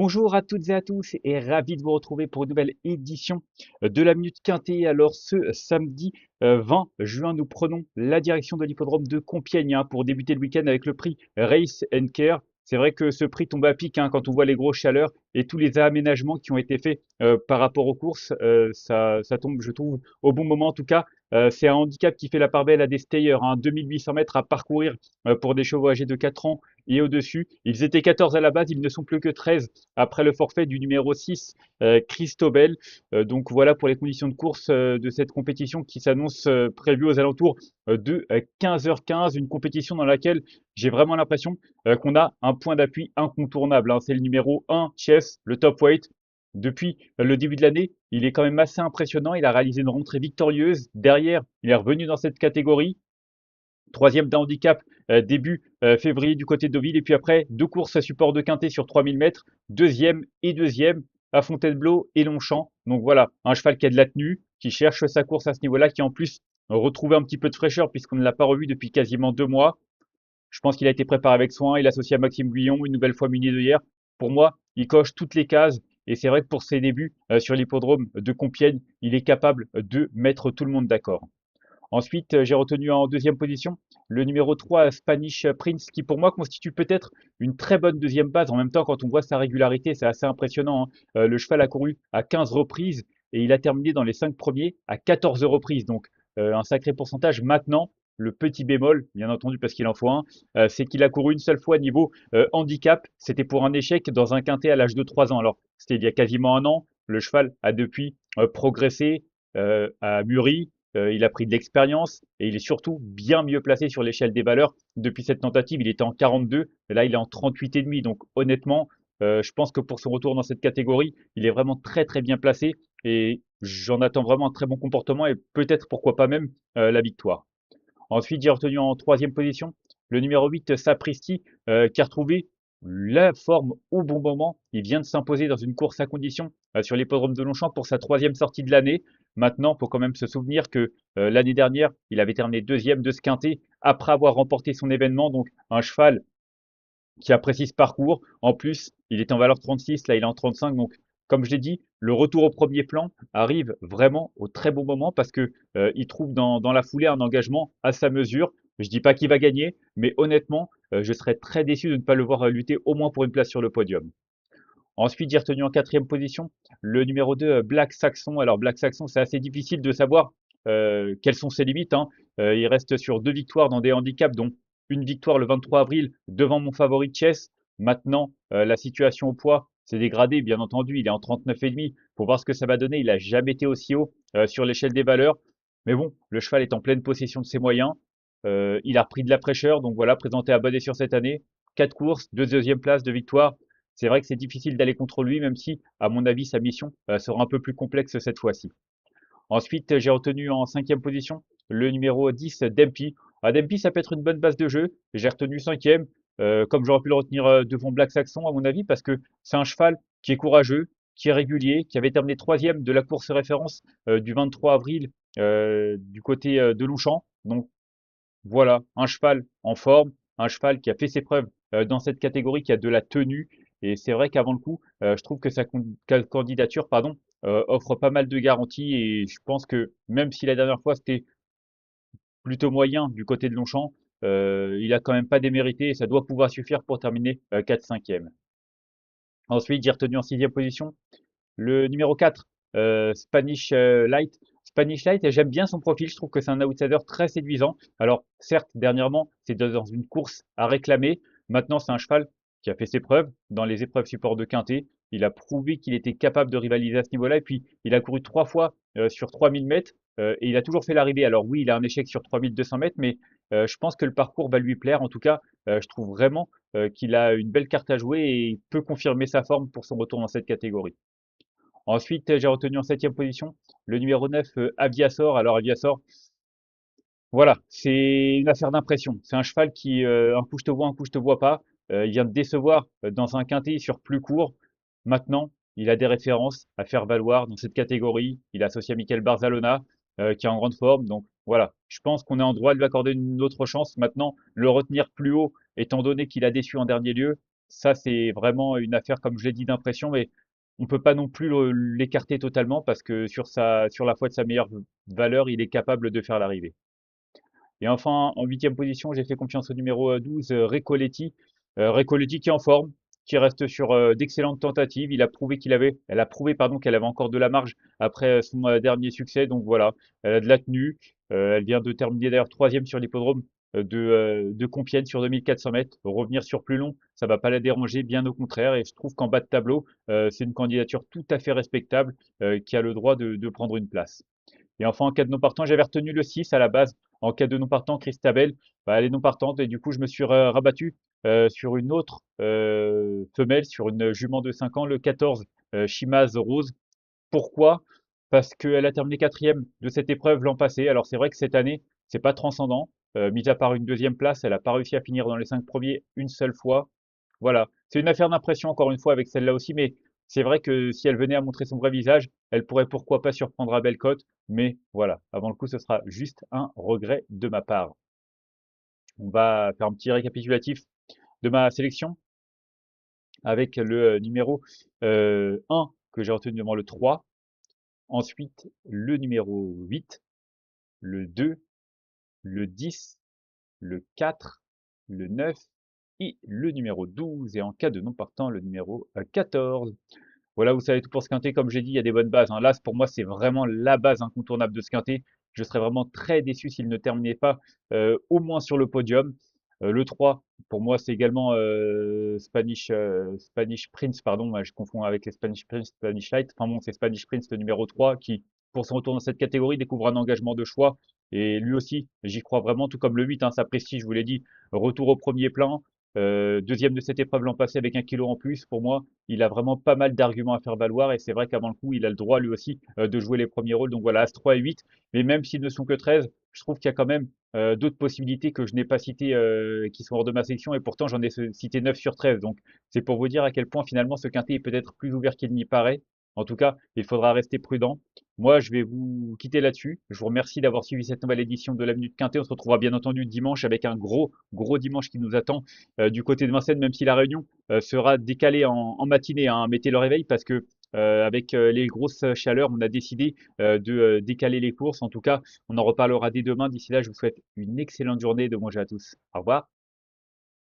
Bonjour à toutes et à tous et ravi de vous retrouver pour une nouvelle édition de la Minute Quintée. Alors ce samedi 20 juin, nous prenons la direction de l'hippodrome de Compiègne pour débuter le week-end avec le prix Race and Care. C'est vrai que ce prix tombe à pic quand on voit les grosses chaleurs et tous les aménagements qui ont été faits par rapport aux courses. Ça tombe, je trouve, au bon moment. En tout cas, c'est un handicap qui fait la part belle à des stayers. 2800 mètres à parcourir pour des chevaux âgés de 4 ans et au-dessus. Ils étaient 14 à la base, ils ne sont plus que 13 après le forfait du numéro 6, Christobel. Donc voilà pour les conditions de course de cette compétition qui s'annonce prévue aux alentours de 15h15. Une compétition dans laquelle j'ai vraiment l'impression qu'on a un point d'appui incontournable. C'est le numéro 1, Chess, le top weight. Depuis le début de l'année, il est quand même assez impressionnant. Il a réalisé une rentrée victorieuse. Derrière, il est revenu dans cette catégorie. Troisième d'un handicap début février du côté de Deauville. Et puis après, deux courses à support de quintet sur 3000 mètres. Deuxième à Fontainebleau et Longchamp. Donc voilà, un cheval qui a de la tenue, qui cherche sa course à ce niveau-là, qui en plus retrouvé un petit peu de fraîcheur puisqu'on ne l'a pas revu depuis quasiment 2 mois. Je pense qu'il a été préparé avec soin. Il est associé à Maxime Guyon, une nouvelle fois muni de hier. Pour moi, il coche toutes les cases. Et c'est vrai que pour ses débuts sur l'hippodrome de Compiègne, il est capable de mettre tout le monde d'accord. Ensuite, j'ai retenu en deuxième position le numéro 3, Spanish Prince, qui pour moi constitue peut-être une très bonne deuxième base. En même temps, quand on voit sa régularité, c'est assez impressionnant. Le cheval a couru à 15 reprises et il a terminé dans les 5 premiers à 14 reprises. Donc, un sacré pourcentage. Maintenant, le petit bémol, bien entendu, parce qu'il en faut un, c'est qu'il a couru une seule fois niveau handicap. C'était pour un échec dans un quintet à l'âge de 3 ans. Alors, c'était il y a quasiment un an. Le cheval a depuis progressé, a mûri, il a pris de l'expérience et il est surtout bien mieux placé sur l'échelle des valeurs. Depuis cette tentative, il était en 42, et là il est en 38,5. Donc honnêtement, je pense que pour son retour dans cette catégorie, il est vraiment très très bien placé et j'en attends vraiment un très bon comportement et peut-être pourquoi pas même la victoire. Ensuite, j'ai retenu en troisième position le numéro 8, Sapristi, qui a retrouvé la forme au bon moment. Il vient de s'imposer dans une course à condition sur l'hippodrome de Longchamp pour sa troisième sortie de l'année. Maintenant, il faut quand même se souvenir que l'année dernière, il avait terminé deuxième de ce quintet après avoir remporté son événement. Donc, un cheval qui apprécie ce parcours. En plus, il est en valeur 36, là il est en 35. Donc, comme je l'ai dit, le retour au premier plan arrive vraiment au très bon moment parce que il trouve dans la foulée un engagement à sa mesure. Je dis pas qu'il va gagner, mais honnêtement, je serais très déçu de ne pas le voir lutter au moins pour une place sur le podium. Ensuite, j'ai retenu en quatrième position le numéro 2, Black Saxon. Alors, Black Saxon, c'est assez difficile de savoir quelles sont ses limites. Il reste sur 2 victoires dans des handicaps, dont une victoire le 23 avril devant mon favori Chess. Maintenant, la situation au poids s'est dégradée, bien entendu. Il est en 39,5. Faut voir ce que ça va donner. Il n'a jamais été aussi haut sur l'échelle des valeurs. Mais bon, le cheval est en pleine possession de ses moyens. Il a repris de la fraîcheur. Donc voilà, présenté à bon escient cette année. 4 courses, 2 deuxièmes places, 2 victoires. C'est vrai que c'est difficile d'aller contre lui, même si, à mon avis, sa mission sera un peu plus complexe cette fois-ci. Ensuite, j'ai retenu en cinquième position le numéro 10, Dempy. Dempy, ça peut être une bonne base de jeu. J'ai retenu cinquième, comme j'aurais pu le retenir devant Black Saxon, à mon avis, parce que c'est un cheval qui est courageux, qui est régulier, qui avait terminé troisième de la course référence du 23 avril du côté de Longchamp. Donc voilà, un cheval en forme, un cheval qui a fait ses preuves dans cette catégorie, qui a de la tenue. Et c'est vrai qu'avant le coup, je trouve que sa candidature, pardon, offre pas mal de garanties. Et je pense que même si la dernière fois c'était plutôt moyen du côté de Longchamp, il a quand même pas démérité et ça doit pouvoir suffire pour terminer 4-5e. Ensuite, j'ai retenu en sixième position le numéro 4, Spanish Light. Spanish Light, j'aime bien son profil, je trouve que c'est un outsider très séduisant. Alors, certes, dernièrement, c'est dans une course à réclamer. Maintenant, c'est un cheval qui a fait ses preuves dans les épreuves support de quintet. Il a prouvé qu'il était capable de rivaliser à ce niveau-là. Et puis, il a couru 3 fois sur 3000 mètres et il a toujours fait l'arrivée. Alors oui, il a un échec sur 3200 mètres, mais je pense que le parcours va lui plaire. En tout cas, je trouve vraiment qu'il a une belle carte à jouer et il peut confirmer sa forme pour son retour dans cette catégorie. Ensuite, j'ai retenu en septième position le numéro 9, Aviasor. Alors Aviasor, voilà, c'est une affaire d'impression. C'est un cheval qui, un coup je te vois, un coup je te vois pas. Il vient de décevoir dans un quintet sur plus court. Maintenant, il a des références à faire valoir dans cette catégorie. Il est associé à Michael Barzalona, qui est en grande forme. Donc voilà, je pense qu'on est en droit de lui accorder une autre chance. Maintenant, le retenir plus haut, étant donné qu'il a déçu en dernier lieu, Ça, c'est vraiment une affaire, comme je l'ai dit, d'impression, mais on peut pas non plus l'écarter totalement parce que sur la foi de sa meilleure valeur, il est capable de faire l'arrivée. Et enfin, en huitième position, j'ai fait confiance au numéro 12, Recoletti. Recoletti qui est en forme, qui reste sur d'excellentes tentatives. Elle a prouvé pardon, qu'elle avait encore de la marge après son dernier succès. Donc voilà, elle a de la tenue. Elle vient de terminer d'ailleurs troisième sur l'hippodrome de Compiègne sur 2400 mètres. Revenir sur plus long, ça va pas la déranger, bien au contraire. Et je trouve qu'en bas de tableau, c'est une candidature tout à fait respectable qui a le droit de prendre une place. Et enfin, en cas de non partant, j'avais retenu le 6 à la base. En cas de non partant, Christabel, bah, elle est non partante. Et du coup, je me suis rabattu sur une autre femelle, sur une jument de 5 ans, le 14, Chimaz Rose. Pourquoi? Parce qu'elle a terminé quatrième de cette épreuve l'an passé. Alors c'est vrai que cette année, c'est pas transcendant. Mis à part une deuxième place, elle n'a pas réussi à finir dans les 5 premiers une seule fois. Voilà. C'est une affaire d'impression encore une fois avec celle-là aussi, mais c'est vrai que si elle venait à montrer son vrai visage, elle pourrait pourquoi pas surprendre à Bellecote. Mais voilà, avant le coup, ce sera juste un regret de ma part. On va faire un petit récapitulatif de ma sélection avec le numéro 1 que j'ai retenu devant le 3. Ensuite, le numéro 8, le 2, le 10, le 4, le 9 et le numéro 12. Et en cas de non partant, le numéro 14. Voilà, vous savez tout pour ce quintet. Comme j'ai dit, il y a des bonnes bases, hein. Là, pour moi, c'est vraiment la base incontournable de ce quintet. Je serais vraiment très déçu s'il ne terminait pas au moins sur le podium. Le 3, pour moi, c'est également Spanish Prince, pardon, moi, je confonds avec les Spanish Prince, Spanish Light. Enfin bon, c'est Spanish Prince, le numéro 3, qui, pour son retour dans cette catégorie, découvre un engagement de choix. Et lui aussi, j'y crois vraiment, tout comme le 8, hein, sa prestige, je vous l'ai dit, retour au premier plan. Deuxième de cette épreuve l'an passé avec 1 kilo en plus, pour moi, il a vraiment pas mal d'arguments à faire valoir et c'est vrai qu'avant le coup, il a le droit lui aussi de jouer les premiers rôles. Donc voilà, As 3 et 8. Mais même s'ils ne sont que 13, je trouve qu'il y a quand même d'autres possibilités que je n'ai pas citées qui sont hors de ma section et pourtant j'en ai cité 9 sur 13. Donc c'est pour vous dire à quel point finalement ce quintet est peut-être plus ouvert qu'il n'y paraît. En tout cas, il faudra rester prudent. Moi, je vais vous quitter là-dessus. Je vous remercie d'avoir suivi cette nouvelle édition de la Minute Quintet. On se retrouvera bien entendu dimanche avec un gros dimanche qui nous attend du côté de Vincennes, même si la réunion sera décalée en matinée, hein. Mettez le réveil parce que avec les grosses chaleurs, on a décidé de décaler les courses. En tout cas, on en reparlera dès demain. D'ici là, je vous souhaite une excellente journée de manger à tous. Au revoir.